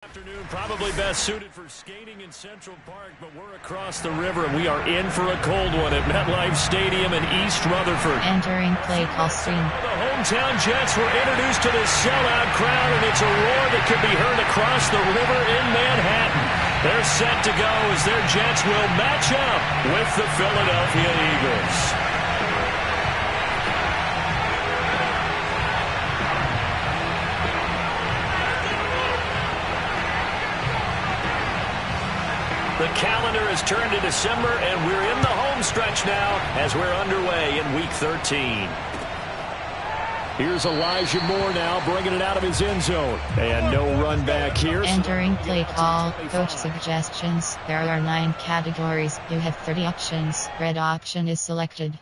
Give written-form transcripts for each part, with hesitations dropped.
Afternoon, probably best suited for skating in Central Park, but we're across the river and we are in for a cold one at MetLife Stadium in East Rutherford. Entering play call screen. The hometown Jets were introduced to this sellout crowd, and it's a roar that can be heard across the river in Manhattan. They're set to go as their Jets will match up with the Philadelphia Eagles. The calendar has turned to December, and we're in the home stretch now as we're underway in Week 13. Here's Elijah Moore now, bringing it out of his end zone. And no run back here. Entering play call. Coach suggestions. There are 9 categories. You have 30 options. Red option is selected.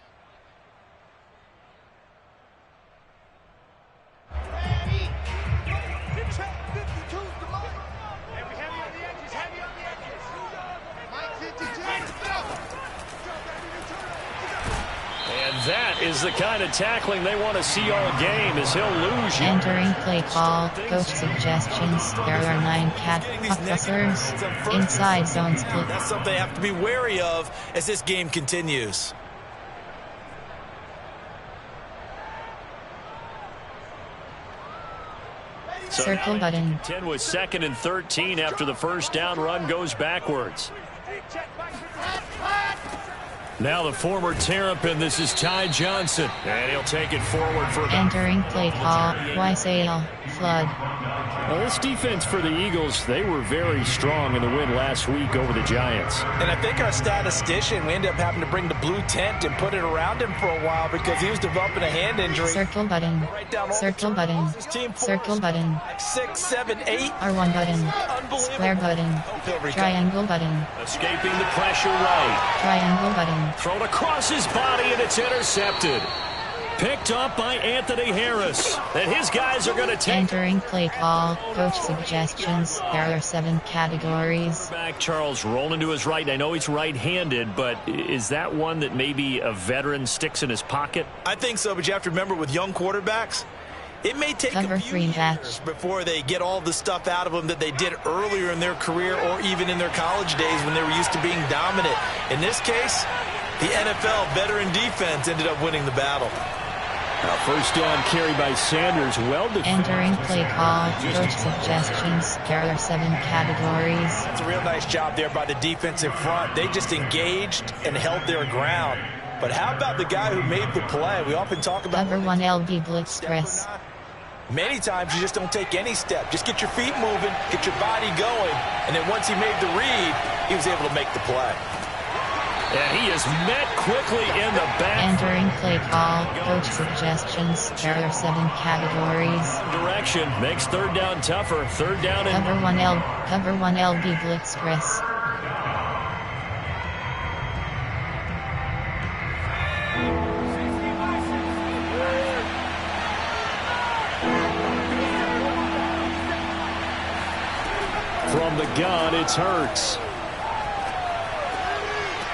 That is the kind of tackling they want to see all game, as he'll lose you. Entering play call. Coach suggestions. There are 9 crossers. Inside zone split. That's something they have to be wary of as this game continues. Circle button. 10 was 2nd and 13 after the first down run goes backwards. Now the former Terrapin, this is Ty Johnson. And he'll take it forward for... Entering play call. YSAL. Flood. Well, this defense for the Eagles, they were very strong in the win last week over the Giants. And I think our statistician, we ended up having to bring the blue tent and put it around him for a while because he was developing a hand injury. Circle button. Circle button. Circle button. 6, 7, 8. R1 button. Square button. Triangle button. Escaping the pressure right. Triangle button. Thrown across his body, and it's intercepted. Picked up by Anthony Harris. And his guys are going to take... Entering play call. Coach suggestions. There are 7 categories. Back Charles rolling to his right. I know he's right-handed, but is that one that maybe a veteran sticks in his pocket? I think so, but you have to remember with young quarterbacks, it may take a few years before they get all the stuff out of them that they did earlier in their career or even in their college days when they were used to being dominant. In this case, the NFL veteran defense ended up winning the battle. First down carry by Sanders. Well defended. Entering play call. Coach suggestions. There are 7 categories. It's a real nice job there by the defensive front. They just engaged and held their ground. But how about the guy who made the play? We often talk about... Cover 1 LB blitz press. Many times you just don't take any step. Just get your feet moving, get your body going, and then once he made the read, he was able to make the play. And he is met quickly in the back. Entering play call. Coach suggestions. There are 7 categories. Direction makes third down tougher. Third down and... Cover 1 LB blitz press. From the gun, it's Hurts.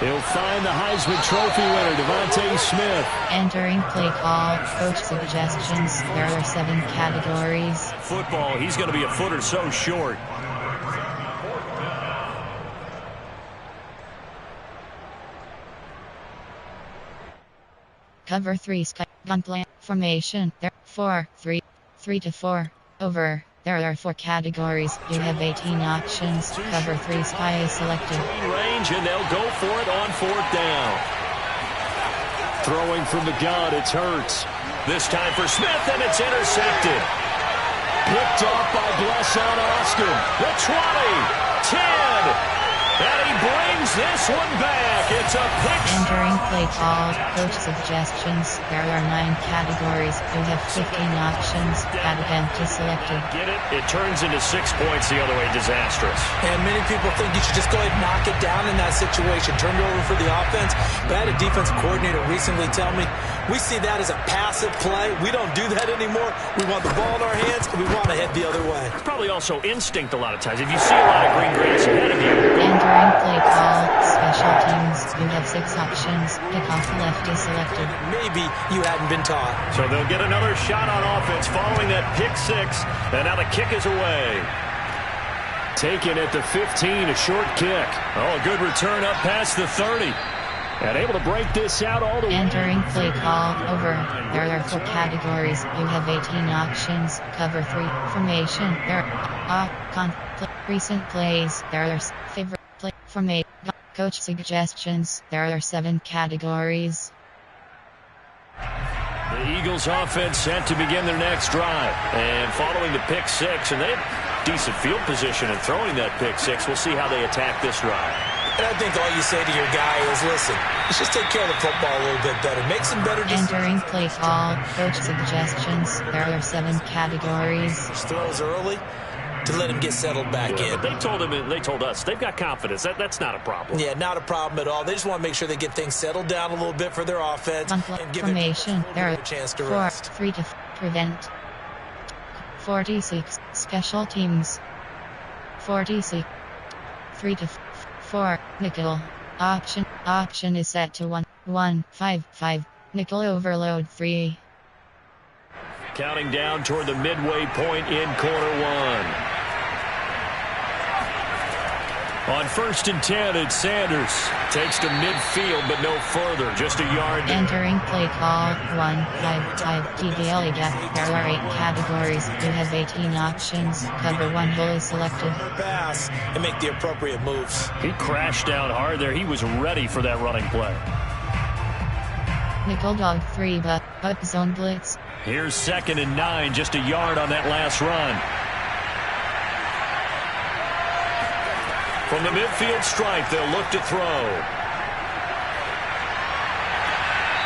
He'll find the Heisman Trophy winner, Devontae Smith. Entering play call. Coach suggestions. There are 7 categories. Football, he's going to be a foot or so short. Cover 3 sky gun plan formation. There 4 3 3 to 4 over. There are 4 categories. You have 18 options. Cover 3 sky is selected. Range, and they'll go for it on 4th down. Throwing from the gun, it's Hurts. This time for Smith, and it's intercepted. Picked off by Blesson Austin. The 20, 10, and he brings this one back. It's a pick. Entering play call. Coach suggestions. There are 9 categories. You have 15 options. Add event is selected. Get it? It turns into 6 points the other way. Disastrous. And many people think you should just go ahead and knock it down in that situation. Turn it over for the offense. But I had a defensive coordinator recently tell me, we see that as a passive play. We don't do that anymore. We want the ball in our hands, and we want to head the other way. It's probably also instinct a lot of times. If you see a lot of green grass ahead of you. Entering play call. Special teams. You have 6 options. Pick off left is selected. Maybe you hadn't been taught. So they'll get another shot on offense following that pick 6. And now the kick is away. taken at the 15, a short kick. Oh, a good return up past the 30. And able to break this out all the way. Entering play call over. There are 4 categories. You have 18 options. Cover 3. Formation. There are recent plays. There are favorite play formation. Coach suggestions. There are 7 categories. The Eagles offense set to begin their next drive. And following the pick 6, and they have decent field position in throwing that pick 6. We'll see how they attack this drive. And I think all you say to your guy is, listen, let's just take care of the football a little bit better. Make some better decisions. Entering play call. Coach suggestions. There are 7 categories. Throws early to let him get settled back in. They told us they've got confidence. That's not a problem. Yeah, not a problem at all. They just want to make sure they get things settled down a little bit for their offense and give formation. There are a chance to 4, rest. 3 to prevent. 46 special teams. 46 3 to 4 nickel. Option is set to 1-1-5-5. Nickel overload 3. Counting down toward the midway point in quarter 1. On 1st and 10, it's Sanders. Takes to midfield, but no further. Just a yard. Entering play call 1-5-5 TDL gap. There are 8 categories. You have 18 options. Cover 1 goal is selected. Pass and make the appropriate moves. He crashed down hard there. He was ready for that running play. Nickel dog 3 but zone blitz. Here's 2nd and 9. Just a yard on that last run. From the midfield stripe, they'll look to throw.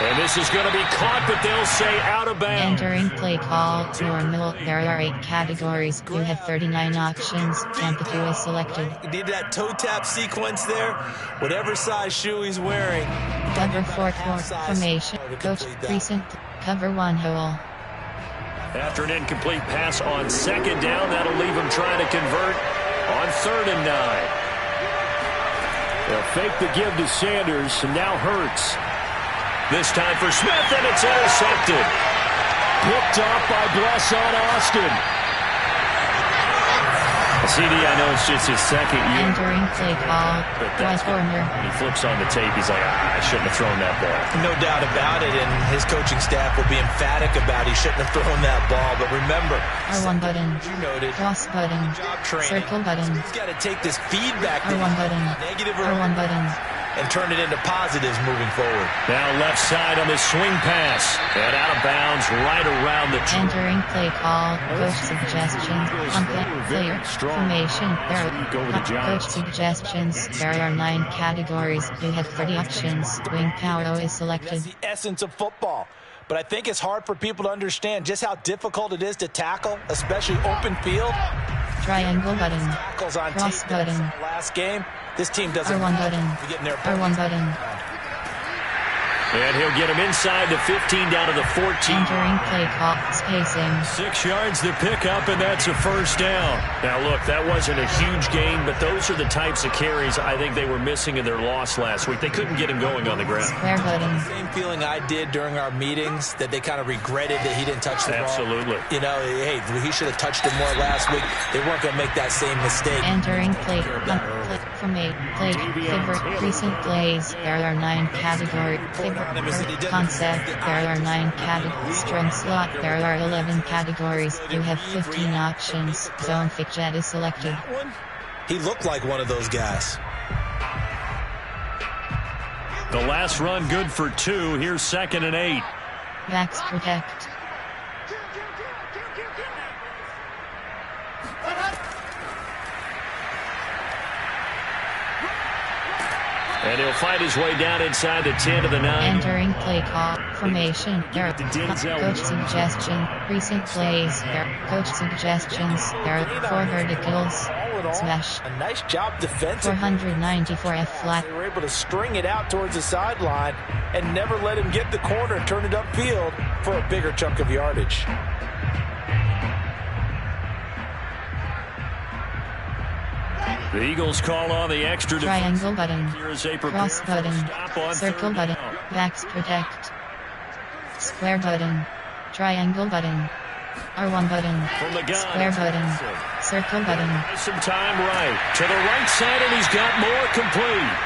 And this is going to be caught, but they'll say out of bounds. Entering play call normal. There are 8 categories. You have 39 options. Tampa 2 is selected. You need that toe tap sequence there. Whatever size shoe he's wearing. Cover 4 formation. Coach recent. Cover 1 hole. After an incomplete pass on 2nd down, that'll leave him trying to convert on 3rd and 9. They'll fake the give to Sanders, and now Hurts. This time for Smith, and it's intercepted. Picked off by Blesson Austin. CD, I know it's just his 2nd year. Entering play call. Right corner. He flips on the tape. He's like, I shouldn't have thrown that ball. No doubt about it, and his coaching staff will be emphatic about he shouldn't have thrown that ball. But remember, R1 button. you noted, Cross button. Circle button. He's got to take this feedback, R1 button. negative R1 button. and turn it into positives moving forward. Now left side on the swing pass. And out of bounds right around the... Entering play call. Coach suggestions. Player formation. There are coach suggestions. There are 9 categories. You have 30 options. Wing power is selected. That's the essence of football. But I think it's hard for people to understand just how difficult it is to tackle, especially open field. Triangle button. Tackles on Cross tape button. last game. This team doesn't R1 button. get in their R1 button. And he'll get him inside the 15 down to the 14. Entering play call. Spacing. 6 yards to pick up, and that's a 1st down. Now, look, that wasn't a huge gain, but those are the types of carries I think they were missing in their loss last week. They couldn't get him going on the ground. Square button. Same feeling I did during our meetings, that they kind of regretted that he didn't touch the ball. Absolutely. You know, hey, he should have touched it more last week. They weren't going to make that same mistake. Entering play. Formate. Play. Favorite recent plays. There are 9 categories. Favorite concept. There are 9 categories. Strength slot. There are 11 categories. You have 15 options. Zone fixture is selected. He looked like one of those guys. The last run good for 2. Here's 2nd and 8. Backs protect. And he'll find his way down inside the 10 to the 9. Entering play call. Formation. There are coach suggestion. Recent plays. There are coach suggestions. There are 4 verticals. Smash. A nice job defensively. 494 F flat. They were able to string it out towards the sideline and never let him get the corner and turn it upfield for a bigger chunk of yardage. The Eagles call on the extra Triangle button. Here's a Cross button. Circle button. Backs protect. Square button. Triangle button. R1 button. From the gun. Square button. Circle button. Some time right. To the right side, and he's got more complete.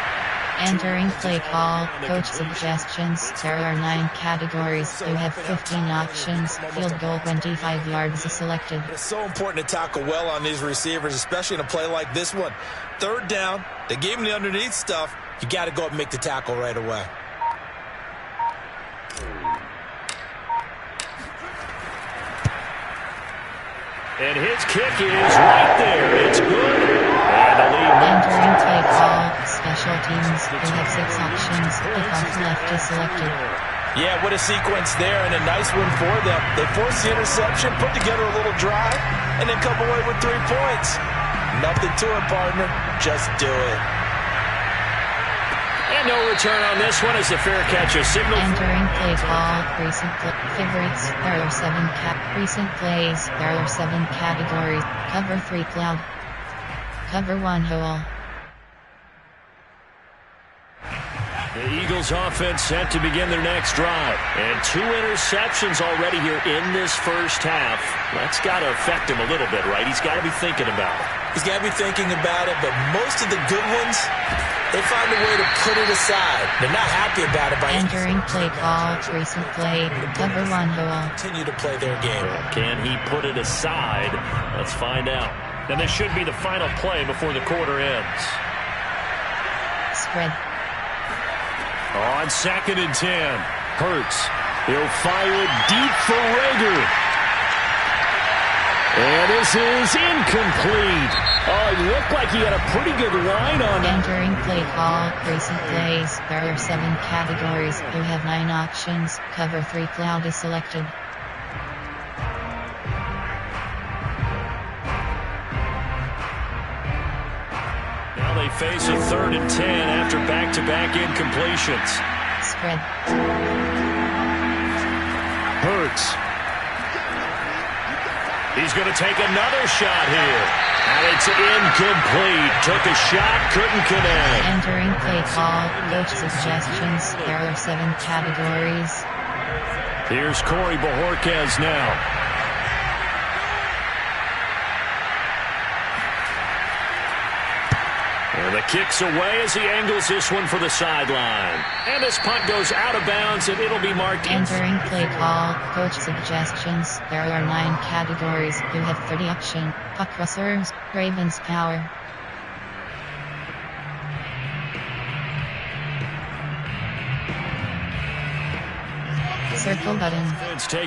Entering play call, coach suggestions. There are 9 categories. You have 15 options. Field goal 25 yards is selected. It's so important to tackle well on these receivers, especially in a play like this one. Third down, they gave him the underneath stuff. You got to go up and make the tackle right away. And his kick is right there. It's good. And the lead. Entering play call, special teams. You have 6 options. If off left is selected. Yeah, what a sequence there, and a nice one for them. They forced the interception, put together a little drive, and then come away with 3 points. Nothing to it, partner. Just do it. And no return on this one as a fair catch. A signal. Entering play call, recent favorites. There are 7 recent plays. There are 7 categories. Cover 3 cloud. Cover 1 hole. The Eagles offense set to begin their next drive. And 2 interceptions already here in this first half. That's got to affect him a little bit, right? He's got to be thinking about it. He's got to be thinking about it, but most of the good ones, they find a way to put it aside. They're not happy about it by entering play call, recent play, cover 1 hole. Continue to play their game. Can he put it aside? Let's find out. And this should be the final play before the quarter ends. Spread. On 2nd and 10. Hurts. He'll fire it deep for Rager. And this is incomplete. Oh, it looked like he had a pretty good line on it. Entering play call, recent plays. There are 7 categories. You have 9 options. Cover 3 cloud is selected. Now they face a 3rd and 10 after back-to-back incompletions. Spread. Hurts. He's going to take another shot here. And it's incomplete. Took a shot, couldn't connect. Entering play call, coach suggestions. There are 7 categories. Here's Corey Bojorquez now. And the kick's away as he angles this one for the sideline. And this punt goes out of bounds, and it'll be marked. Entering play call, coach suggestions. There are 9 categories. You have 30 options. Puck reserves, Ravens power. Circle button.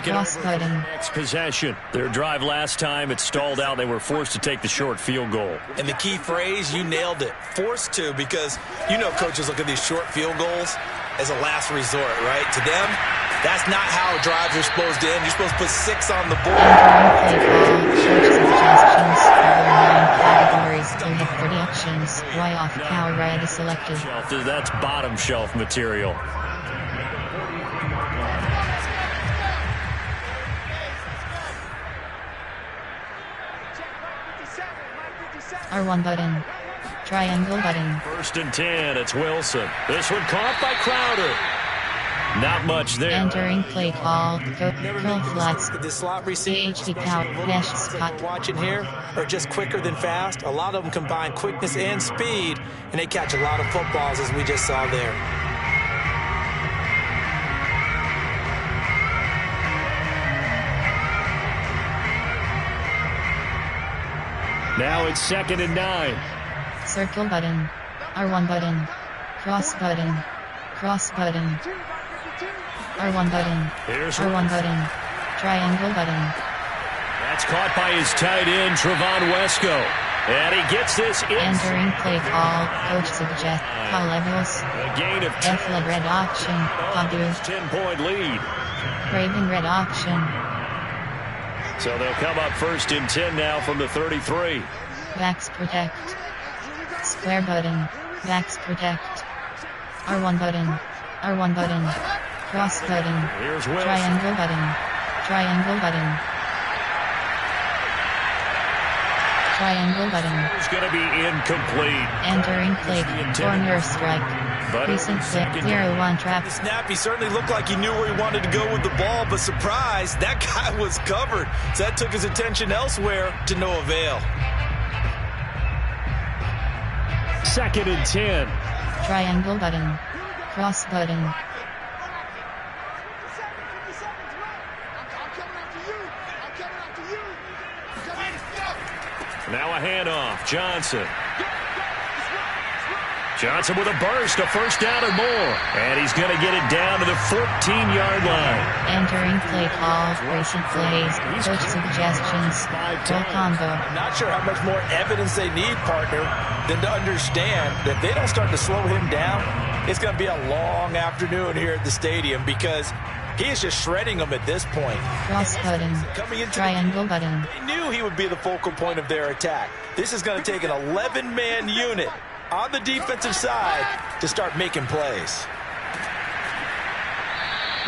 Cross button. Next possession. Their drive last time, it stalled out. They were forced to take the short field goal. And the key phrase, you nailed it. Forced to, because you know coaches look at these short field goals as a last resort, right? To them, that's not how drives are supposed to end. You're supposed to put 6 on the board. Entering play call, coach suggestions. There are 9 categories. You have 30 options. Y off power red is selected. That's bottom shelf material. R1 button. Triangle button. 1st and 10. It's Wilson. This one caught by Crowder. Not much there. Entering play call. Go flats. The slot receivers, CHD power. Mesh spot. Watching here are just quicker than fast. A lot of them combine quickness and speed, and they catch a lot of footballs, as we just saw there. Now it's 2nd and 9. Circle button. R1 button. Cross button. Cross button. R1 button. Here's R1 button. Triangle button. That's caught by his tight end, Trevon Wesco. And he gets this in. Entering play call. Coach suggest. How levels. A gain of F-leg red option. Padu. 10-point lead. Raven red option. So they'll come up 1st and 10 now from the 33. Backs protect. Square button. Backs protect. R1 button. R1 button. Cross button. Here's Wilson. Triangle button. Triangle button. Triangle button. It's going to be incomplete. Entering play. Corner strike. Recent play. 0-1 trap. Snap, he certainly looked like he knew where he wanted to go with the ball, but surprise, that guy was covered. So that took his attention elsewhere to no avail. 2nd and 10. Triangle button. Cross button. Now a handoff. Johnson. Johnson with a burst, a first down or more. And he's going to get it down to the 14-yard line. Entering play call. Recent plays. Coach suggestions. Full combo. I'm not sure how much more evidence they need, partner, than to understand that if they don't start to slow him down, it's going to be a long afternoon here at the stadium because he is just shredding them at this point. Cross button. Triangle button. They knew he would be the focal point of their attack. This is going to take an 11-man unit on the defensive side to start making plays.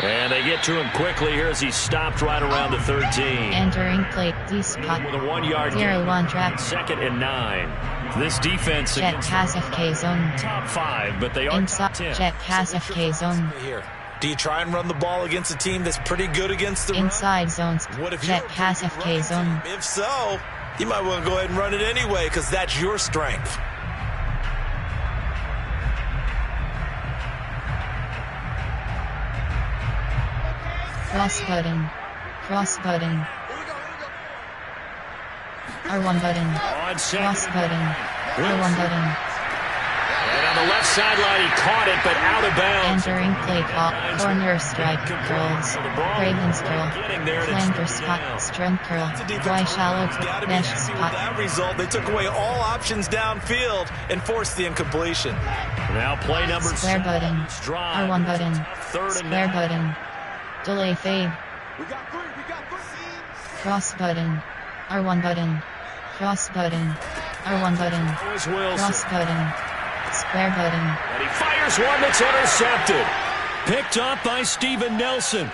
And they get to him quickly here as he stopped right around the 13. Entering play. D-spot. With a 1-yard 0-1 trap. 2nd and 9. This defense Jet pass FK zone. top 5, but they are inside. top 10. Jet pass FK zone. Here. Do you try and run the ball against a team that's pretty good against the inside zones? What if Jet pass FK zone. If so, you might want to go ahead and run it anyway because that's your strength. Cross button. Cross button. R1 button. Cross button. R1 button. And on the left sideline, he caught it, but out of bounds. Entering play call. Corner strike. Curls. Ravens curl. Flanker spot. Strum curl. Y shallow. Mesh spot. That result, they took away all options downfield and forced the incompletion. Now play number square button. R1 button. Square button. Delay fade. Cross button. R1 button. Cross button. R1 button. Cross button. Square button. And he fires one that's intercepted. Picked up by Steven Nelson.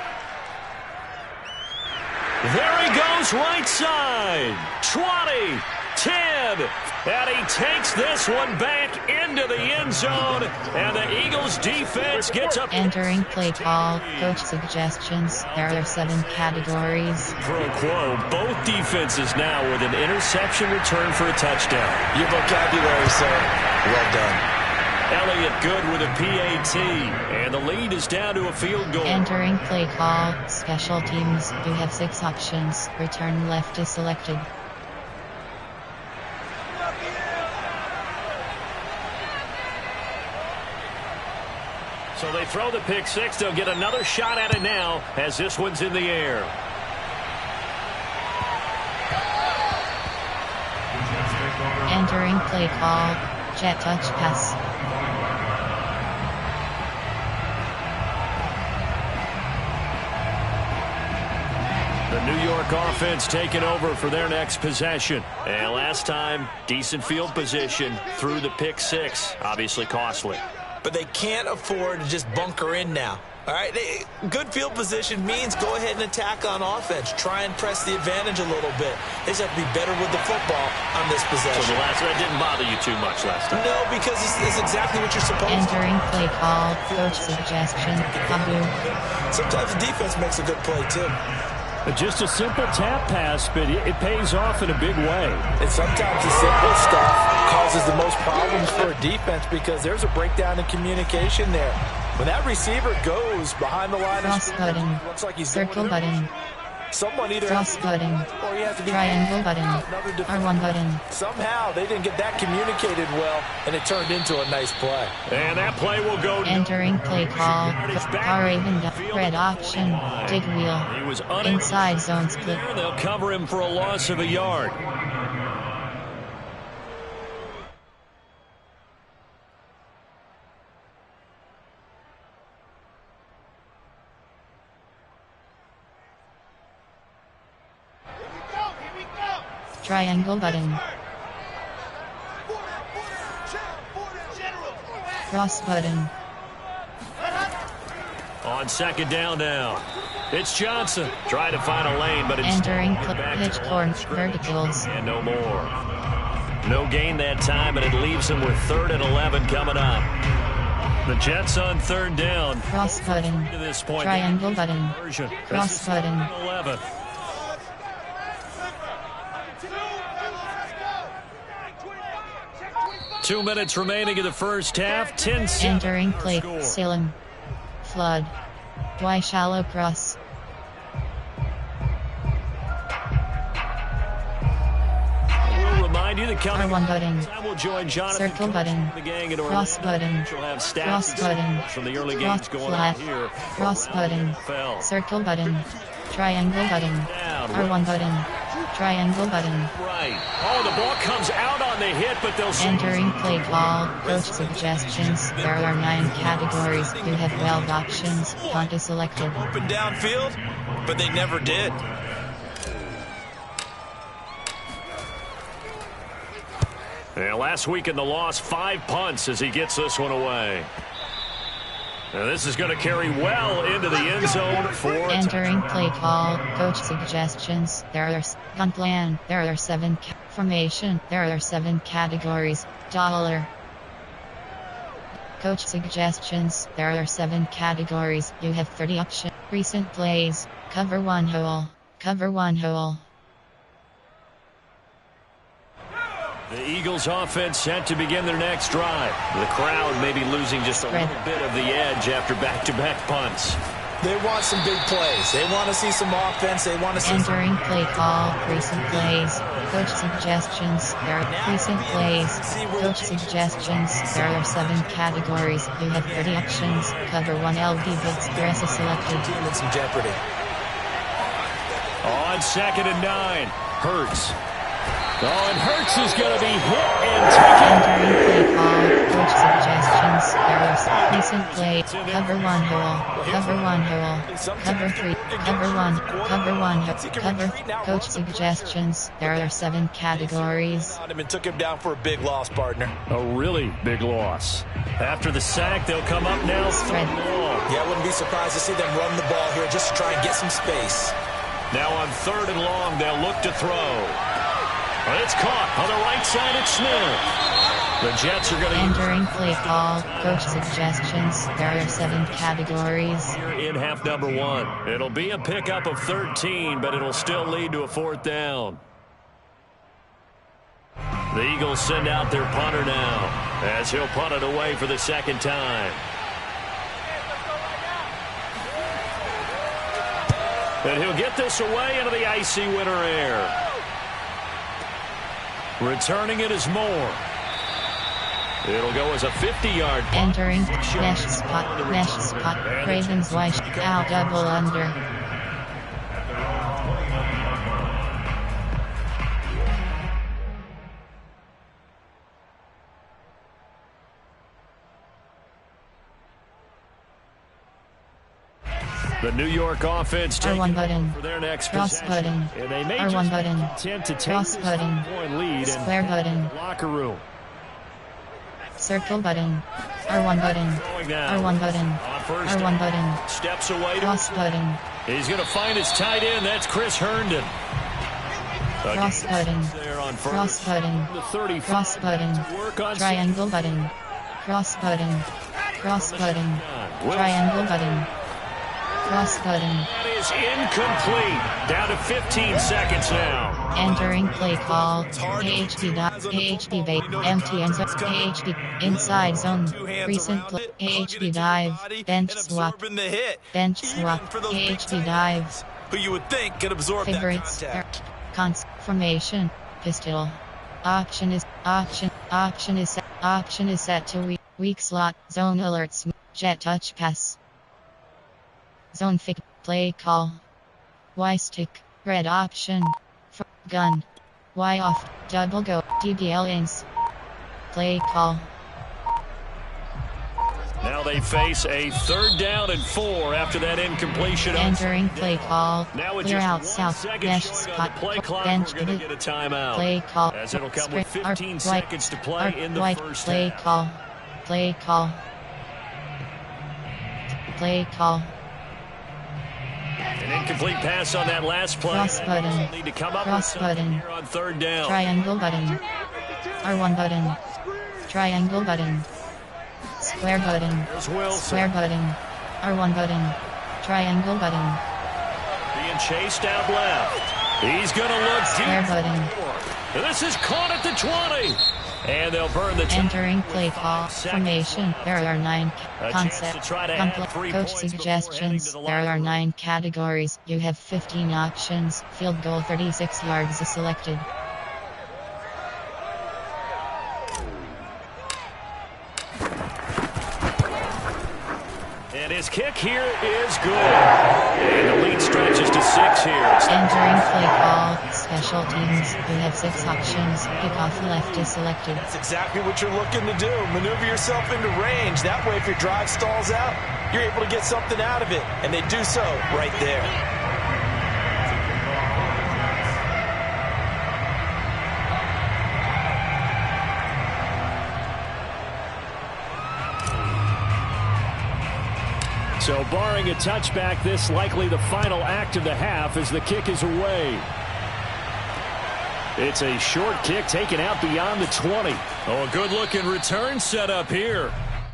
There he goes right side. 20, 10. And he takes this one back into the end zone. And the Eagles defense gets up. Entering play call. Coach suggestions. There are 7 categories. Pro quo. Both defenses now with an interception return for a touchdown. Your vocabulary, sir. Well done. Elliott Good with a PAT. And the lead is down to a field goal. Entering play call. Special teams. You have 6 options. Return left is selected. So they throw the pick 6. They'll get another shot at it now as this one's in the air. Entering play call. Jet touch pass. The New York offense taking over for their next possession. And last time, decent field position through the pick 6. Obviously costly. But they can't afford to just bunker in now. All right, good field position means go ahead and attack on offense. Try and press the advantage a little bit. They just have to be better with the football on this possession. So that didn't bother you too much last time? No, because it's exactly what you're supposed to. Entering play call. Coach suggestion. Abu. Sometimes the defense makes a good play, too. Just a simple tap pass, but it pays off in a big way. And sometimes the simple stuff causes the most problems for a defense because there's a breakdown in communication there. When that receiver goes behind the line cross of button, looks like he's circle button, someone either cross button, or he has to be triangle button, R1 button. Somehow they didn't get that communicated well, and it turned into a nice play. And that play will go. Entering play call, R-Raven, red option, dig wheel, inside zone split. They'll cover him for a loss of a yard. Triangle button. Cross button. On second down now. It's Johnson. Trying to find a lane, but it's entering pitch corn verticals. And no more. No gain that time, and it leaves them with 3rd and 11 coming up. The Jets on 3rd down. Cross button. To this point, Triangle button. Cross button. 11. Two minutes remaining in the first half. 10-7. Entering play. Salem. Flood. Y shallow cross. Remind you that coming R1 button. We'll join Jonathan Circle button. the gang in Cross button. She'll have stats Cross button. from the early Cross games going flat. on here. Cross button. Fell. Circle button. Triangle button. Down. R1 button. Triangle button. Right. Oh, the ball comes out on the hit, but they'll Entering play call. Coach suggestions. There are 9 categories. You have 12 options. Punt is selected. Up and downfield, but they never did. Yeah, last week in the loss, 5 punts as he gets this one away. Now this is going to carry well into the end zone for Entering play call. Coach suggestions. There are gun plan. There are 7 formation. There are 7 categories. $. Coach suggestions. There are 7 categories. You have 30 options. Recent plays. Cover 1 hole. Cover 1 hole. The Eagles offense set to begin their next drive. The crowd may be losing just a little bit of the edge after back-to-back punts. They want some big plays. They want to see some offense. They want to see Entering play call. Recent plays. Coach suggestions. There are recent plays. Coach suggestions. There are 7 categories. You have 30 options. Cover 1 LB Bits Press is selected. team in some jeopardy. On 2nd and 9. Hurts. Oh, and Hurts is going to be hit and taken. Entering play call. Coach suggestions. There are recent play. Cover 1 hole. Cover 1 hole. Cover 3. Cover 1. Cover 1. Cover. Coach suggestions. There are 7 categories. And took him down for a big loss, partner. A really big loss. After the sack, they'll come up now. Spread. Yeah, I wouldn't be surprised to see them run the ball here just to try and get some space. Now on 3rd and long, they'll look to throw. It's caught on the right side at Smith. The Jets are going to Entering play call. Coach suggestions. There are 7 categories. in half number 1. It'll be a pickup of 13, but it'll still lead to a 4th down. The Eagles send out their punter now as he'll punt it away for the 2nd time. And he'll get this away into the icy winter air. Returning it is Moore. It'll go as a 50-yard punt. Entering mesh spot. Ravens Weiss out double under. The New York offense R1 button. for their next Cross possession. button. And they may R1 just button. intent to take Cross this button. 7-point lead Square and button. locker room. Circle button. R1 button. Going down. R1 button. On first R1 button. steps away to Cross button. He's going to find his tight end. That's Chris Herndon. Cross button. There on first. Cross button. The 35. Cross button. Work on Triangle button. Cross button. Cross button. Triangle button. Cross button. That is incomplete. Down to 15 seconds now. Entering play call. AHD bait. Empty end zone. AHD inside zone. Recent play. AHD dive. Bench swap. Bench swap. AHD dive. Who you would think could absorb Favorites. that contact. Formation. Pistol. Option is set to weak slot. Zone alerts. Jet touch pass. Zone fake. Play call. Y stick. Red option. Gun. Y off. Double go. DBL ins. Play call. Now they face a 3rd down and 4 after that incompletion. Entering play call. Now with Clear just out 1 south. second Mesh showing on spot. the play clock, Bench we're going to get a timeout. Play call. As it'll come with 15 seconds to play in the first Play half. call. Play call. Play call. An incomplete pass on that last play. Cross button. Need to come up Cross with something button. here on 3rd down. Triangle button. R1 button. Triangle button. Square button. Square button. R1 button. Triangle button. Being chased out left. He's going to look Square deep. button. This is caught at the 20. And they'll burn the Entering play call formation. There are 9 concepts. Coach suggestions. There are 9 categories. You have 15 options. Field goal 36 yards is selected. And his kick here is good. And the lead stretches to 6 here. Entering play call, special teams. You have 6 options. Kickoff left is selected. That's exactly what you're looking to do. Maneuver yourself into range. That way, if your drive stalls out, you're able to get something out of it. And they do so right there. So barring a touchback, this likely the final act of the half as the kick is away. It's a short kick taken out beyond the 20. Oh, a good-looking return set up here.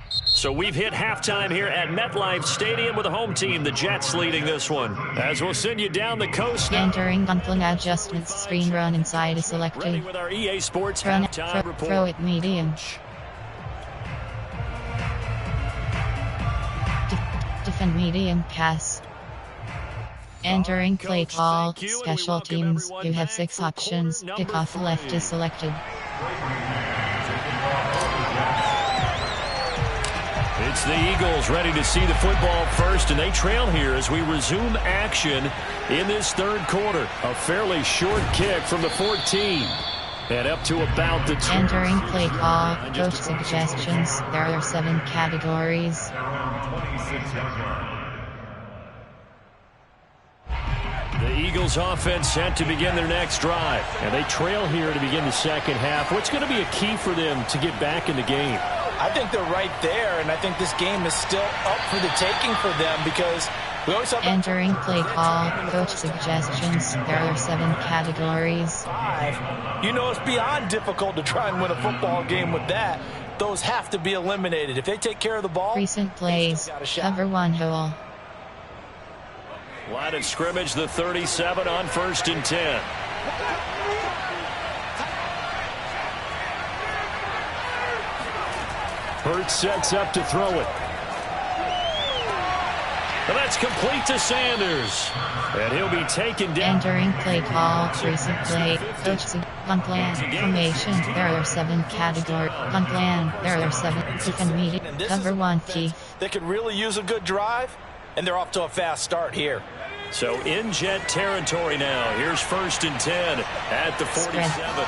So we've hit halftime here at MetLife Stadium with the home team, the Jets, leading this one. As we'll send you down the coast now. Entering gunplung adjustments. Screen run inside is selected. Ready with our EA Sports Run, halftime report. throw it medium. Defend medium pass. Entering play call, special teams. You have 6 options. Kickoff left is selected. It's the Eagles ready to see the football first, and they trail here as we resume action in this third quarter. A fairly short kick from the 14. And up to about the 2. Entering play call, coach suggestions. There are 7 categories. The Eagles offense set to begin their next drive. And they trail here to begin the second half. What's going to be a key for them to get back in the game? I think they're right there, and I think this game is still up for the taking for them because we always have... Entering play call, coach suggestions. There are 7 categories. You know, it's beyond difficult to try and win a football game with that. Those have to be eliminated. If they take care of the ball... Recent plays, cover 1 hole. Line of scrimmage, the 37 on 1st and 10. Hurts sets up to throw it. And that's complete to Sanders. And he'll be taken down. Entering play call, recent play, coach gun plan, formation. There are 7 categories. Gun plan, there are 7. Defend medium, cover 1 key. They could really use a good drive, and they're off to a fast start here. So in Jet territory now. Here's 1st and 10 at the 47.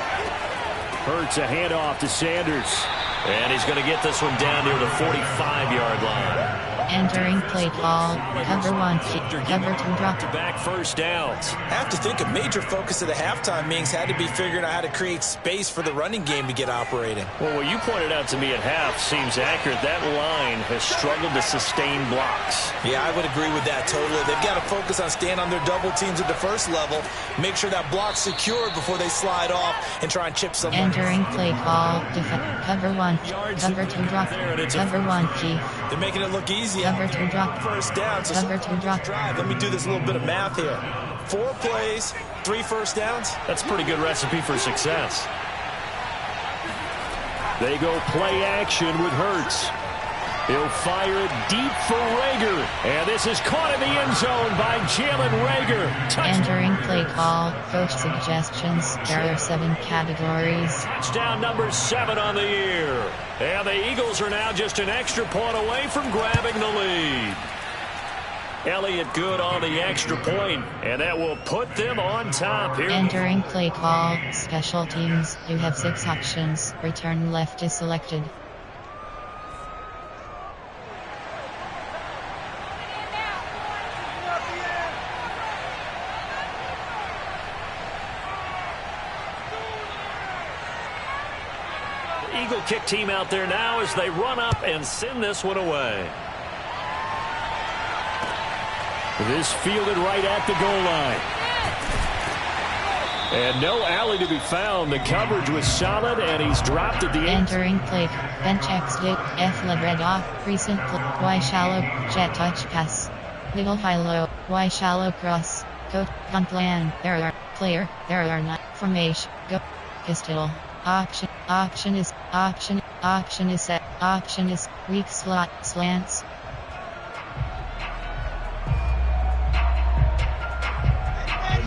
Hurts a handoff to Sanders. And he's going to get this one down near the 45-yard line. Entering play call, cover 1 key, cover 2 drop. Back first downs. I have to think a major focus of the halftime meetings had to be figuring out how to create space for the running game to get operating. Well, what you pointed out to me at half seems accurate. That line has struggled to sustain blocks. Yeah, I would agree with that totally. They've got to focus on staying on their double teams at the first level, make sure that block's secured before they slide off and try and chip someone. Entering play call, cover 1, cover 2 drop, cover 1 key. They're making it look easy. Cover 2 drop. First down. So cover 2 drop. Drive. Let me do this little bit of math here. 4 plays, 3 first downs. That's a pretty good recipe for success. They go play action with Hurts. He'll fire it deep for Reagor. And this is caught in the end zone by Jalen Reagor. Entering play call, coach suggestions. There are 7 categories. Touchdown number 7 on the year. And the Eagles are now just an extra point away from grabbing the lead. Elliott good on the extra point, and that will put them on top here. Entering play call, special teams. You have 6 options. Return left is selected. Eagle kick team out there now as they run up and send this one away. This fielded right at the goal line. And no alley to be found. The coverage was solid, and he's dropped at the end. Entering play. Bench exit. F Labreda. Recent play. Y shallow. Jet touch pass. Little high low. Y shallow cross. Go. Gun plan. There are. Player. There are not. Formation. Go. Pistol. Option. Option is. Option. Option is set. Option is. Weak slot. Slants.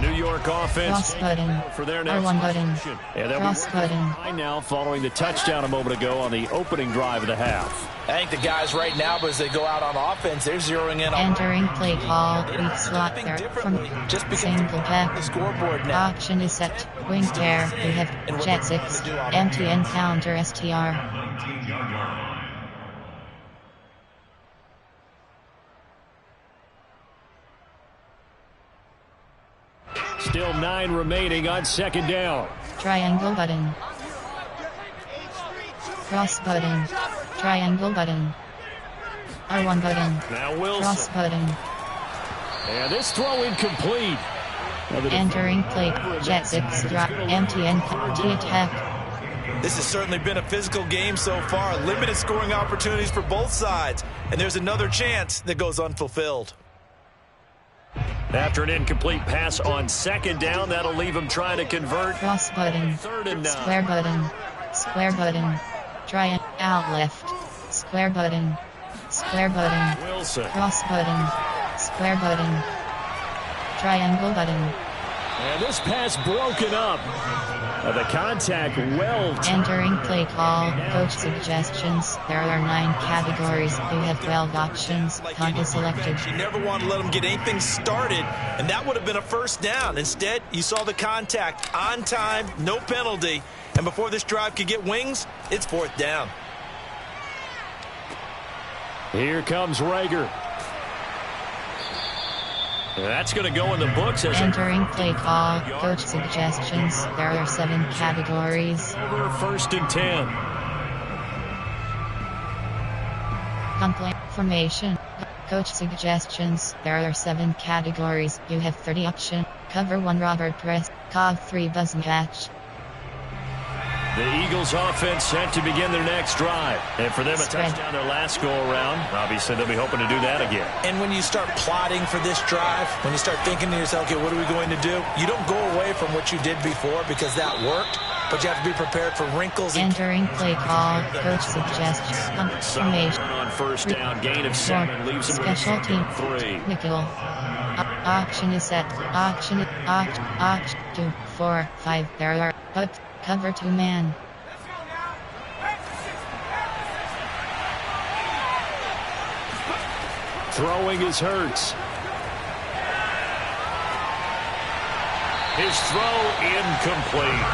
New York offense Cross button. for their next R1 button. And they'll Cross be button. behind now following the touchdown a moment ago on the opening drive of the half. I think the guys right now, as they go out on offense, they're zeroing in on Entering play call. Weak slot there. From just because single back. the scoreboard now. Option is set. Wing pair. We have jet 6. MTN counter STR. Still 9 remaining on second down. Triangle button. Cross button. Triangle button. R1 button. Now Wilson. Cross button. And this throw incomplete. Entering play. Jet 6 drop. MTN T attack. This has certainly been a physical game so far. Limited scoring opportunities for both sides. And there's another chance that goes unfulfilled. After an incomplete pass on second down, that'll leave him trying to convert. Cross button. Third and 9. Square button. Square button. Triangle out left. Square button. Square button. Wilson. Cross button. Square button. Triangle button. And this pass broken up. The contact well. Entering play call. Coach suggestions. There are 9 categories. You have 12 options. Hunt is selected. You never want to let them get anything started, and that would have been a first down. Instead, you saw the contact on time, no penalty, and before this drive could get wings, it's fourth down. Here comes Rager. That's going to go in the books as Entering play call. Coach suggestions. There are 7 categories. over first and 10. Complaint formation. Coach suggestions. There are 7 categories. You have 30 option. Cover 1 Robert Press. Cog 3 Buzz Match. The Eagles offense set to begin their next drive. And for them, a touchdown their last go-around. Obviously, they'll be hoping to do that again. And when you start plotting for this drive, when you start thinking to yourself, okay, what are we going to do? You don't go away from what you did before because that worked, but you have to be prepared for wrinkles. Entering play call. Coach suggestions. Formation. On first down, gain of 7 leaves them with Special team. 3. Nickel. Auction is set. Auction. 2, 4, 5. There are. But cover 2 man. Throwing is Hurts. His throw incomplete.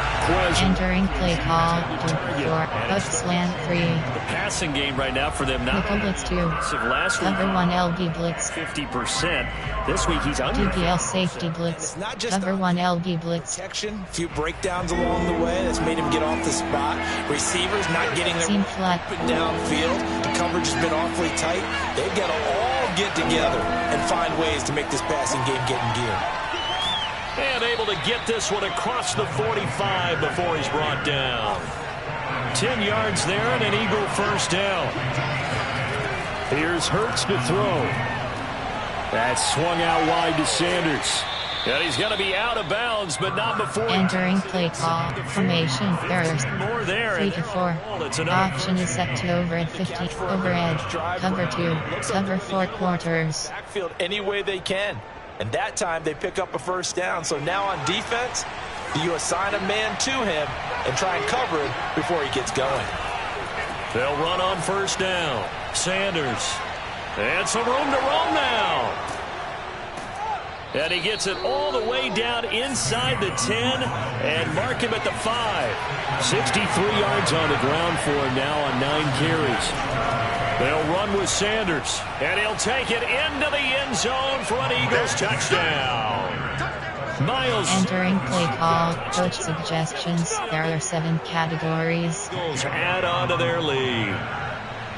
Entering play call. 2, 4. But slant 3. The passing game right now for them. Not Nickel blitz 2. last week. Cover 1 LB blitz. 50%. This week he's under. DPL safety blitz. Not just Cover 1 LB blitz. protection, a few breakdowns along the way that's made him get off the spot. Receivers not getting their Seam flat. up and downfield. The coverage has been awfully tight. They've got to all get together and find ways to make this passing game get in gear. And able to get this one across the 45 before he's brought down. 10 yards there and an Eagle first down. Here's Hurts to throw. That's swung out wide to Sanders. And he's going to be out of bounds, but not before. Entering play call. Formation. There are More there. 3 to 4. Option is set to over at 50. Overhead. Cover 2. Cover 4 quarters. Backfield any way they can. And that time they pick up a first down. So now on defense, do you assign a man to him and try and cover him before he gets going? They'll run on first down. Sanders. And some room to roam now. And he gets it all the way down inside the 10 and mark him at the 5. 63 yards on the ground for him now on 9 carries. They'll run with Sanders, and he'll take it into the end zone for an Eagles touchdown. Miles. Entering play call. Coach suggestions. There are 7 categories. Eagles add on to their lead.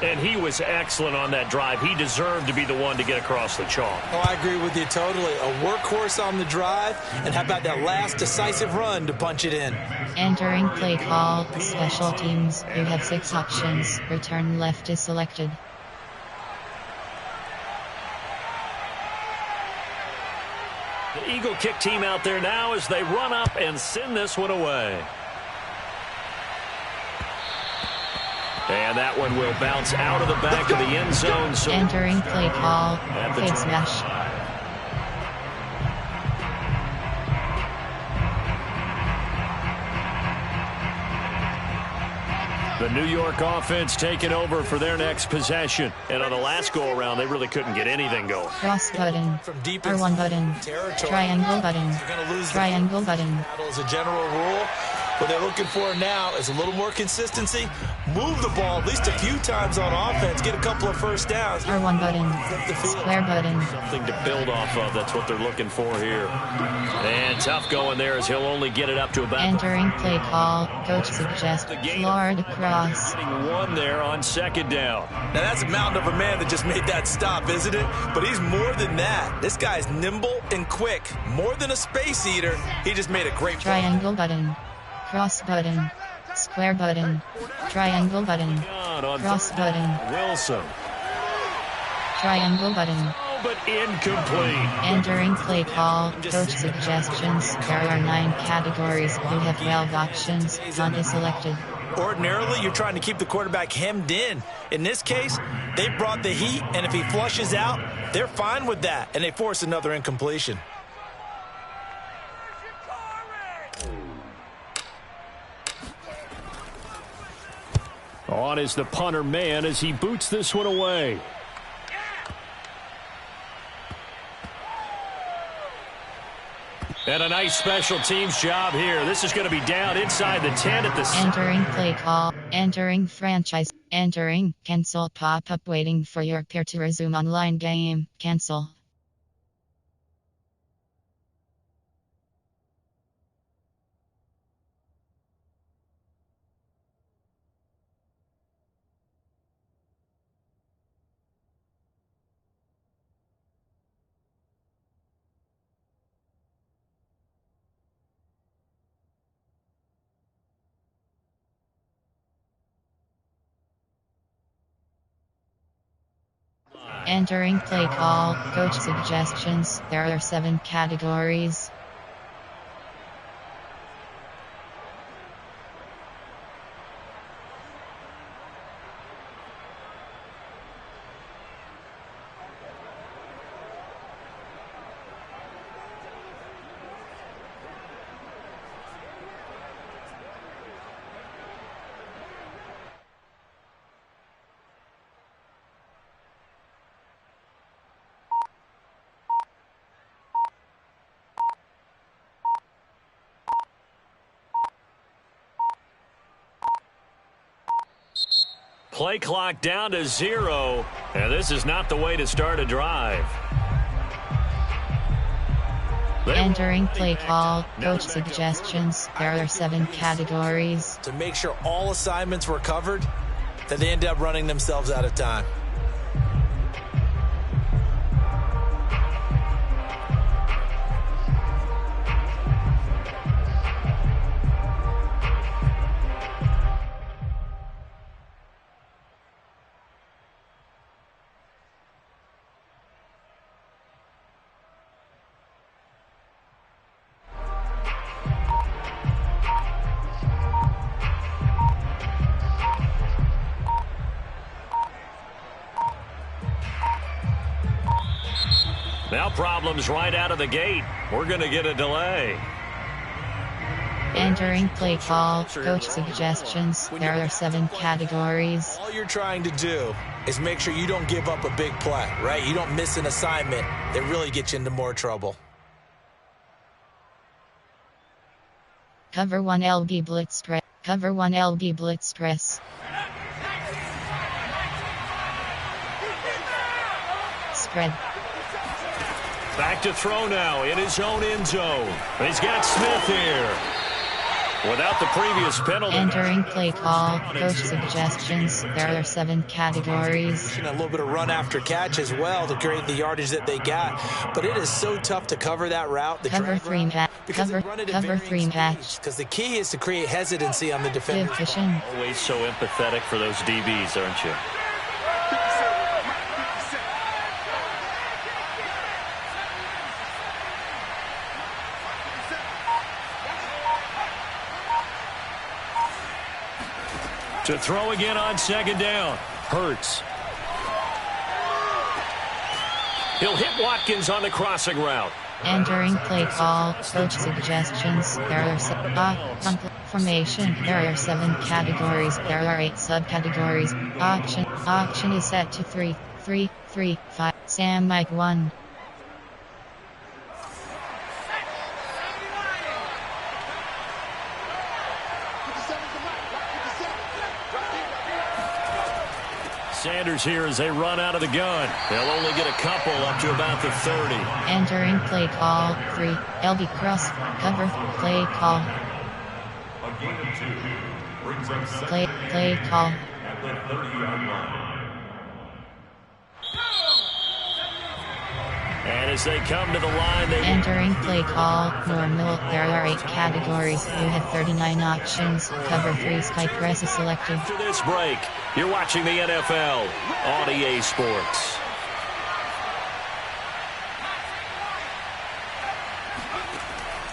And he was excellent on that drive. He deserved to be the one to get across the chalk. Oh, I agree with you totally. A workhorse on the drive, and how about that last decisive run to punch it in? Entering play call, special teams. You have 6 options. Return left is selected. The Eagle kick team out there now as they run up and send this one away. And that one will bounce out of the back of the end zone. So entering play call, fade smash. The New York offense taking over for their next possession. And on the last go-around, they really couldn't get anything going. Cross button, R1 button, triangle button, triangle button. As a general rule, what they're looking for now is a little more consistency. Move the ball at least a few times on offense. Get a couple of first downs. R1 button, square button. Something to build off of. That's what they're looking for here. And tough going there as he'll only get it up to about. Entering play call. Coach suggests Florida cross. One there on second down. Now that's a mountain of a man that just made that stop, isn't it? But he's more than that. This guy's nimble and quick. More than a space eater. He just made a great triangle button. Cross button, square button, triangle button, cross button, Wilson, triangle button, but incomplete. Entering play call, coach suggestions. There are 9 categories. You have 12 options. None is selected. Ordinarily, you're trying to keep the quarterback hemmed in. In this case, they brought the heat, and if he flushes out, they're fine with that, and they force another incompletion. On is the punter man as he boots this one away. And a nice special teams job here. This is going to be down inside the 10 at the... Entering play call. Entering franchise. Entering. Cancel pop-up waiting for your peer to resume online game. Cancel. Entering play call, coach suggestions. There are 7 categories. Play clock down to 0, and this is not the way to start a drive. Entering play call, coach suggestions. There are 7 categories. To make sure all assignments were covered, that they end up running themselves out of time. Now problems right out of the gate. We're going to get a delay. Entering play call, coach suggestions. There are 7 categories. All you're trying to do is make sure you don't give up a big play, right? You don't miss an assignment that really gets you into more trouble. Cover 1 LB blitz press. Cover 1 LB blitz press. Spread. Back to throw now in his own end zone. He's got Smith here. Without the previous penalty. Entering play call, coach suggestions. There are 7 categories. A little bit of run after catch as well to create the yardage that they got. But it is so tough to cover that route. Cover 3 match. Cover 3 match. Because the key is to create hesitancy on the defender. Always so empathetic for those DBs, aren't you? To throw again on 2nd down. Hurts. He'll hit Watkins on the crossing route. Entering play call, coach suggestions. There are formation. There are 7 categories. There are 8 subcategories. Auction is set to 3, 3, 3, 5. Sam Mike 1. Sanders here as they run out of the gun. They'll only get a couple up to about the 30. Entering play call, 3, LB cross, cover, play call. A gain of 2 brings up Play call. at the 30-yard line. And as they come to the line, they Entering play call, normal. There are 8 categories. You have 39 options. Cover 3 Sky Press is selected. after this break. You're watching the NFL on EA Sports.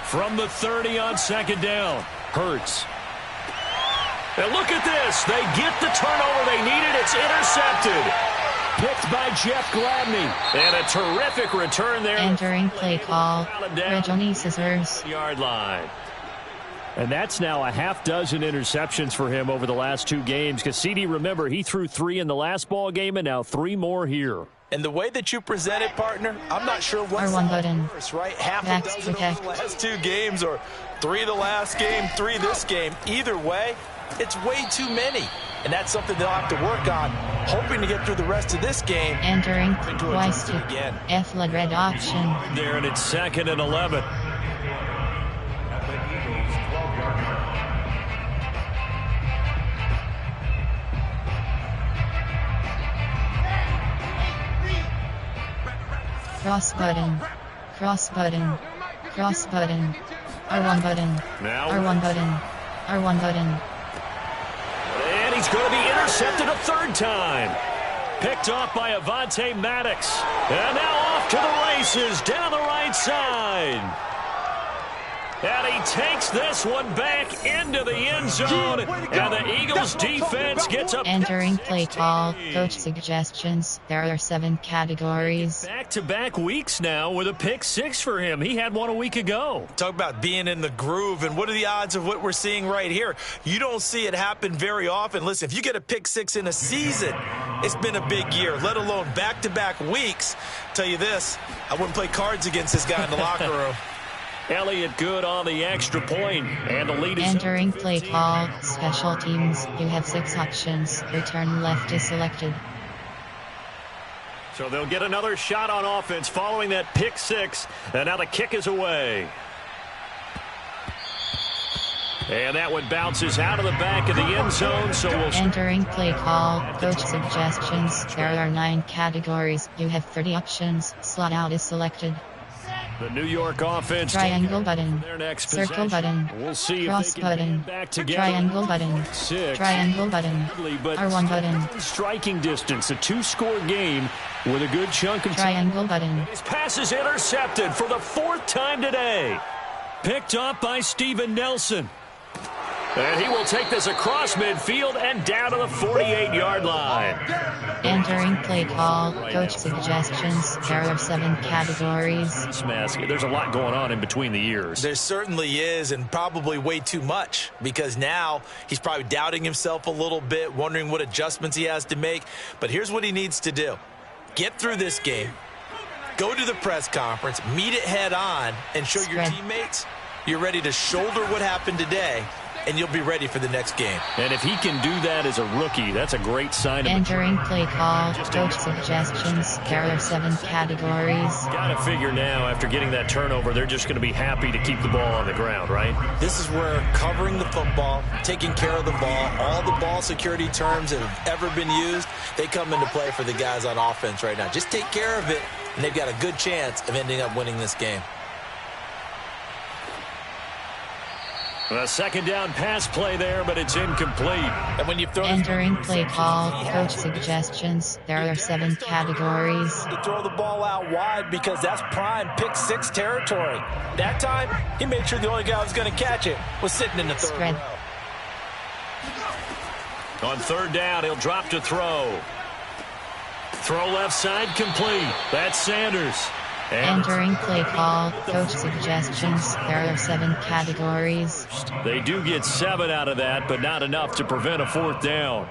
From the 30 on 2nd down, Hurts. And look at this. They get the turnover they needed. It's intercepted. Picked by Jeff Gladney. And a terrific return there. Entering play call, Reggie Scissors. Yard line. And that's now a half dozen interceptions for him over the last 2 games. Because CD, remember, he threw 3 in the last ball game and now 3 more here. And the way that you present it, partner, I'm not sure what's R1 button. worse, right? Half Max a dozen protect. over the last 2 games, or 3 the last game, 3 this game. Either way, it's way too many. And that's something they'll have to work on, hoping to get through the rest of this game. Entering twice to again. F-leg red option. There, and it's 2nd and 11. At the Eagles' 12-yard line. Cross button. Cross button. Cross button. R1 button. Now R1 button. R1 button. And he's going to be intercepted a 3rd time. Picked off by Avonte Maddox. And now off to the races down the right side. And he takes this one back into the end zone. And the Eagles defense gets up. Entering play call, coach suggestions. There are 7 categories. Back-to-back weeks now with a pick 6 for him. He had one a week ago. Talk about being in the groove, and what are the odds of what we're seeing right here? You don't see it happen very often. Listen, if you get a pick 6 in a season, it's been a big year, let alone back-to-back weeks. Tell you this, I wouldn't play cards against this guy in the locker room. Elliott good on the extra point, and the lead is Entering play call, special teams. You have 6 options. Return left is selected. So they'll get another shot on offense following that pick 6, and now the kick is away. And that one bounces out of the back of the end zone, so we'll... Entering play call, coach suggestions. There are 9 categories. You have 30 options. Slot out is selected. The New York offense... Triangle button. Their next Circle possession. button. We'll see Cross if they can button. get back together. Triangle button. 6. Triangle button. But R1 button. striking distance, a 2-score game with a good chunk of... Triangle button. His pass is intercepted for the 4th time today. Picked up by Steven Nelson. And he will take this across midfield and down to the 48-yard line. Entering play call, coach suggestions. There are 7 categories. There's a lot going on in between the years. There certainly is, and probably way too much, because now he's probably doubting himself a little bit, wondering what adjustments he has to make. But here's what he needs to do. Get through this game, go to the press conference, meet it head on, and show your teammates you're ready to shoulder what happened today and you'll be ready for the next game. And if he can do that as a rookie, that's a great sign of Entering play call, coach suggestions. There are 7 categories. Got to figure now, after getting that turnover, they're just going to be happy to keep the ball on the ground, right? This is where covering the football, taking care of the ball, all the ball security terms that have ever been used, they come into play for the guys on offense right now. Just take care of it, and they've got a good chance of ending up winning this game. A second down pass play there, but it's incomplete. And when you throw Entering play call, coach suggestions. There are 7 categories. To throw the ball out wide because that's prime pick 6 territory. That time, he made sure the only guy who was going to catch it was sitting in the third Spread. row. On third down, he'll drop to throw. Throw left side complete. That's Sanders. Entering play call, coach suggestions. There are 7 categories. They do get 7 out of that, but not enough to prevent a fourth down.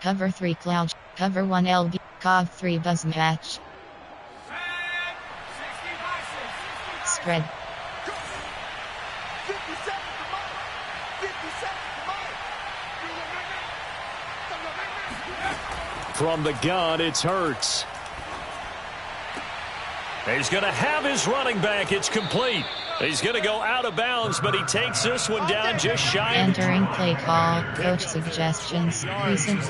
Cover 3 cloud. Cover 1 LB. Cog 3 buzz match. Spread. From the gun, it's Hurts. He's going to have his running back. It's complete. He's going to go out of bounds, but he takes this one down just shy. Entering play call, coach suggestions. Recent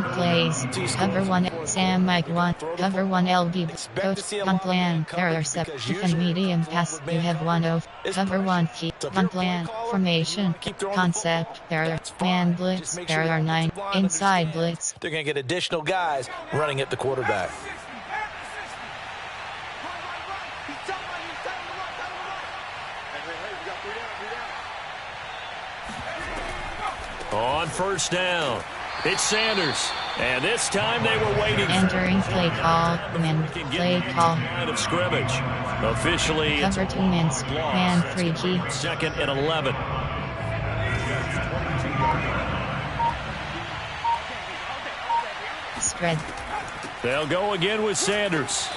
plays. Cover 1 Sam Mike 1. Cover 1 LB. Coach on plan. There are 7 and medium pass. You have 1 of. Cover 1 key. On plan. Formation. Concept. There are man blitz. There are 9 inside blitz. They're going to get additional guys running at the quarterback. On first down, it's Sanders. And this time they were waiting. Entering play call, man play call. Line of scrimmage. Officially, Cover 2 minutes, man 3 key. Second and 11. Spread. They'll go again with Sanders.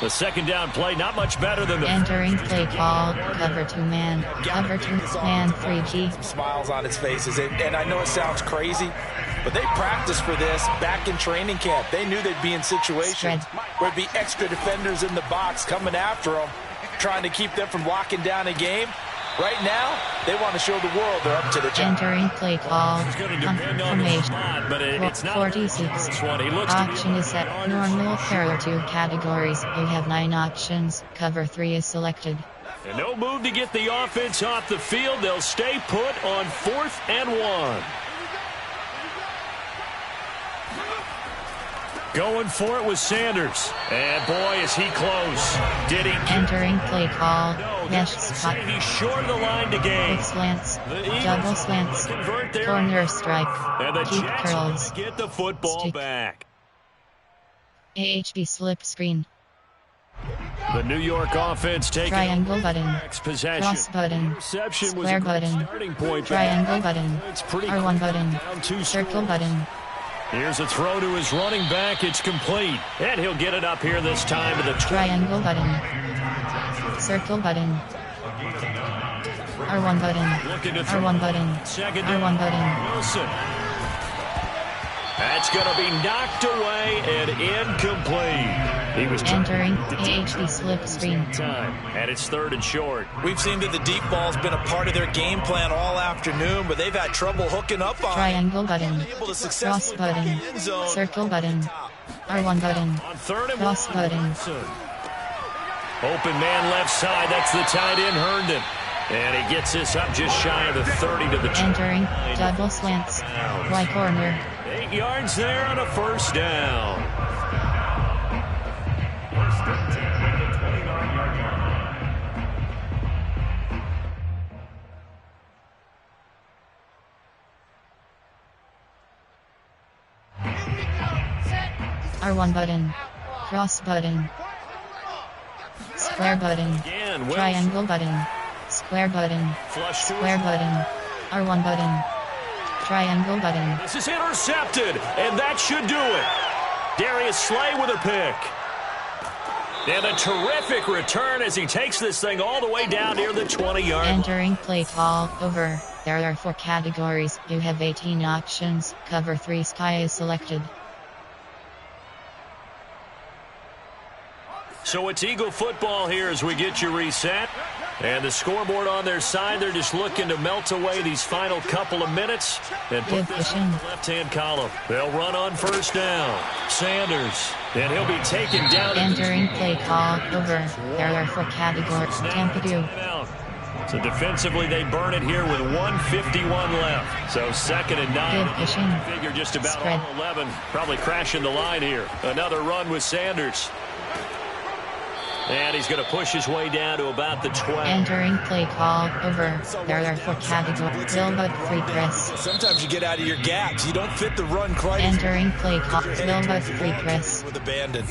The second down play, not much better than the... Entering play call, cover 2 man, cover 2 man 3 key. Smiles on his faces, and I know it sounds crazy, but they practiced for this back in training camp. They knew they'd be in situations where there'd be extra defenders in the box coming after them, trying to keep them from locking down a game. Right now, they want to show the world they're up to the job. Entering play call, confirmation, but it's not 46. Option is set, normal. There are 2 categories. You have 9 options. Cover 3 is selected. And no move to get the offense off the field. They'll stay put on 4th and 1. Going for it was Sanders. And boy, is he close. Did he? Entering play call, mesh spot. He's short of the line to gain. Quick slants, double slants, corner strike, And the keep Jets curls, get the football stick. back. AHB slip screen, The New York offense taking triangle button, next possession. cross button, Reception was square a great button, starting point. triangle button, It's pretty R1 button, down 2 circle scores. button. Here's a throw to his running back. It's complete. And he'll get it up here this time to the Triangle button. Circle button. R1 button. Looking to throw. R1 button. Second R1 button. Wilson. That's going to be knocked away and incomplete. He was Entering AHD slip screen. time. And it's 3rd and short. We've seen that the deep ball's been a part of their game plan all afternoon, but they've had trouble hooking up on it. Triangle button. Able to Cross successfully button. get the end zone. Circle button. R1 button. On 3rd and Cross 1. button. Open man left side. That's the tight end, Herndon. And he gets this up just shy of the 30 to the 20. Entering double slants. Y corner. 8 yards there on a first down. R1 button. Cross button. Square button. Again, Wilson. Triangle button. Square button. Flush to Square button. R1 button. Triangle button. This is intercepted, and that should do it. Darius Slay with a pick. And a terrific return as he takes this thing all the way down near the 20-yard line. Entering play call over. There are 4 categories. You have 18 options. Cover 3 sky is selected. So it's Eagle football here as we get you reset. And the scoreboard on their side, they're just looking to melt away these final couple of minutes and put this in the left-hand column. They'll run on first down. Sanders, and he'll be taken down. Entering play call over. There are 4 categories. Tampa 2. So defensively, they burn it here with 1:51 left. So 2nd and 9. Good fishing. Figure just about Spread. all 11. Probably crashing the line here. Another run with Sanders. And he's going to push his way down to about the 12. Entering play call over. There are 4 categories. Silva free press. Sometimes you get out of your gaps. You don't fit the run quite. Entering play call. Silva free press. With abandon.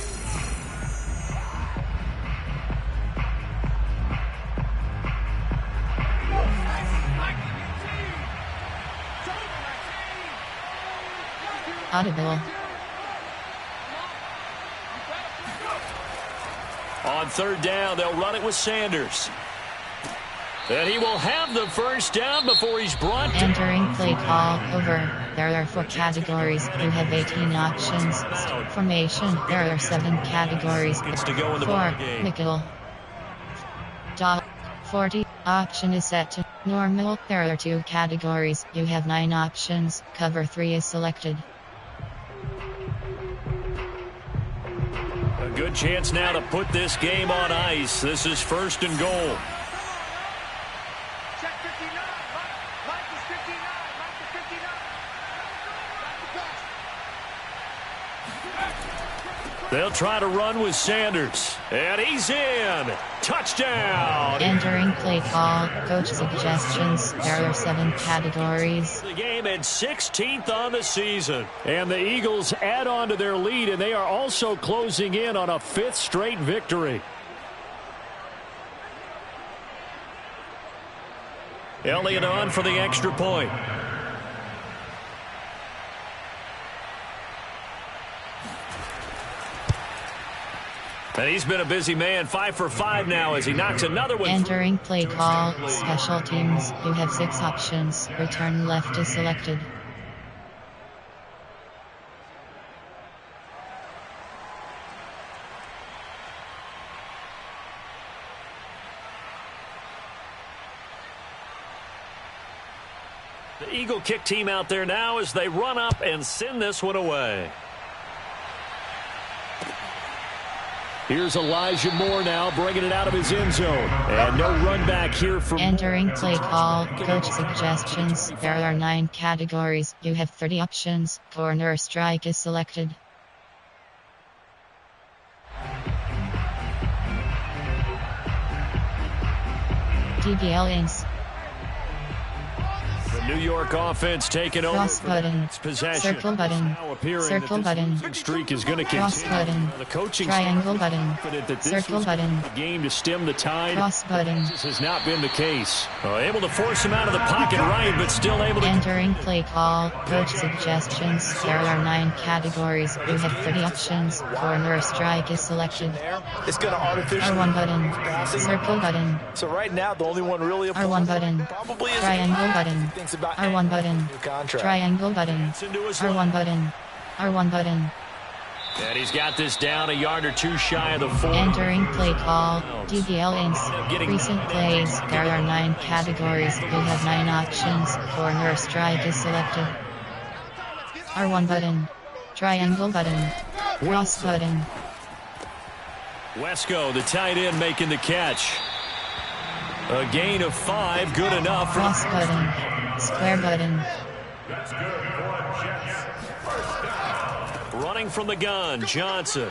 Audible. On 3rd down, they'll run it with Sanders. And he will have the first down before he's brought to... Entering play call over. There are 4 categories. You have 18 options. Formation. There are 7 categories. Gets to go in the 4. ball game. Nickel. Dot. 40. Option is set to normal. There are 2 categories. You have 9 options. Cover 3 is selected. A good chance now to put this game on ice. This is 1st and goal. Check 59. Mike is 59. Mike is 59. They'll try to run with Sanders. And he's in. Touchdown. Entering play call. Coach suggestions. There are 7 categories. The game at 16th on the season. And the Eagles add on to their lead, and they are also closing in on a 5th straight victory. Elliott on for the extra point. And he's been a busy man, 5 for 5 now as he knocks another one. Entering play call. Special teams. You have 6 options. Return left is selected. The Eagle kick team out there now as they run up and send this one away. Here's Elijah Moore now bringing it out of his end zone. And no run back here from... Entering play call. Coach suggestions. There are 9 categories. You have 30 options. Corner strike is selected. DBL ins. The New York offense taking over. Cross button. Possession. Circle button. Circle button. Streak is going to Cross continue. button. The coaching Triangle button. confident that this Circle was button. a game to stem the tide. Cross button. This has not been the case. Able to force him out of the pocket right, but still able to... Entering play call. Coach suggestions. There are 9 categories. You have 30 options. Corner strike is selected. It's going to artificially... R1 button. Circle button. So right now, the only one really... R1 button. Probably is Triangle button. thinks about R1 button. new contract. Triangle button. into his R1 button. R1 button. And he's got this down a yard or 2 shy of the 4. Entering play call. DBL ins. Recent plays. There are 9 categories. You have 9 options. Corner strike is selected. R1 button. Triangle button. Cross button. Wesco, the tight end, making the catch. A gain of 5, good enough. Cross button. Square button. That's good for Jets. First down. Running from the gun, Johnson.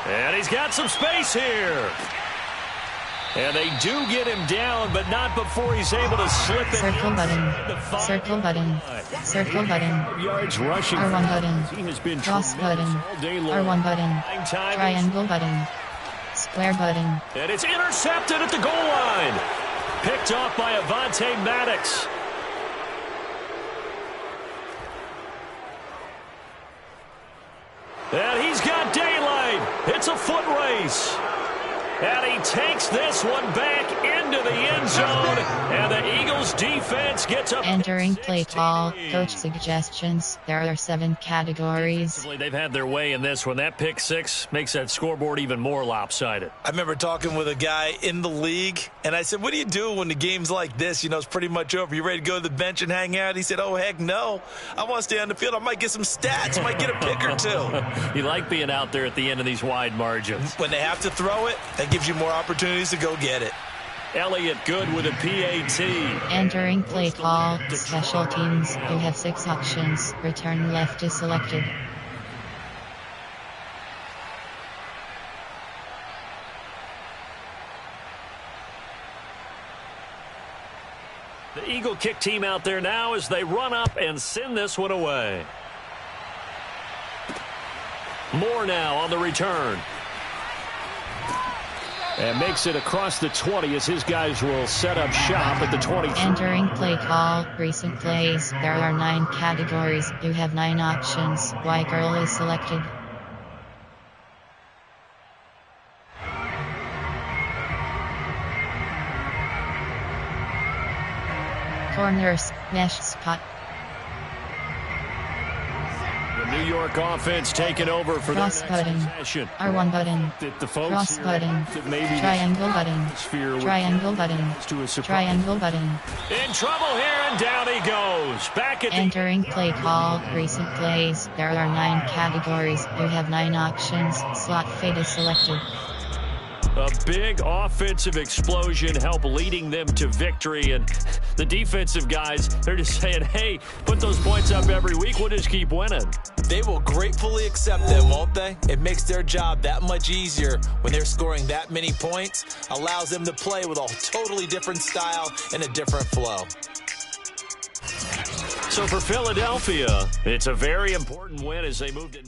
And he's got some space here. And they do get him down, but not before he's able to slip it. Circle button. Circle button. Circle button. Yards rushing. R1 button. He has been Cross tremendous button. all day long. R1 button. 9 times. Triangle button. Square button. And it's intercepted at the goal line. Picked off by Avonte Maddox. It's a foot race. And he takes this one back into the end zone. And the Eagles defense gets up. Entering play call. Coach suggestions. There are 7 categories. They've had their way in this one. That pick 6 makes that scoreboard even more lopsided. I remember talking with a guy in the league, and I said, what do you do when the game's like this? You know, it's pretty much over. You ready to go to the bench and hang out? He said, oh, heck no. I want to stay on the field. I might get some stats. Might get a pick or 2. You like being out there at the end of these wide margins. When they have to throw it, that gives you more opportunities to go get it. Elliott good with a PAT. Entering play call. Special teams. You have 6 options. Return left is selected. The Eagle kick team out there now as they run up and send this one away. Moore now on the return. And makes it across the 20 as his guys will set up shop at the 23. Entering play call. Recent plays. There are 9 categories. You have 9 options. Y girl is selected. Corners. Mesh spot. New York offense taking over for cross their button. possession. R1 button. The folks Cross here button. maybe Triangle button. Triangle button. Triangle button. In trouble here, and down he goes. Back at Entering play call. Recent plays. There are 9 categories. You have 9 options. Slot fade is selected. A big offensive explosion help leading them to victory. And the defensive guys, they're just saying, hey, put those points up every week. We'll just keep winning. They will gratefully accept them, won't they? It makes their job that much easier when they're scoring that many points. Allows them to play with a totally different style and a different flow. So for Philadelphia, it's a very important win as they move to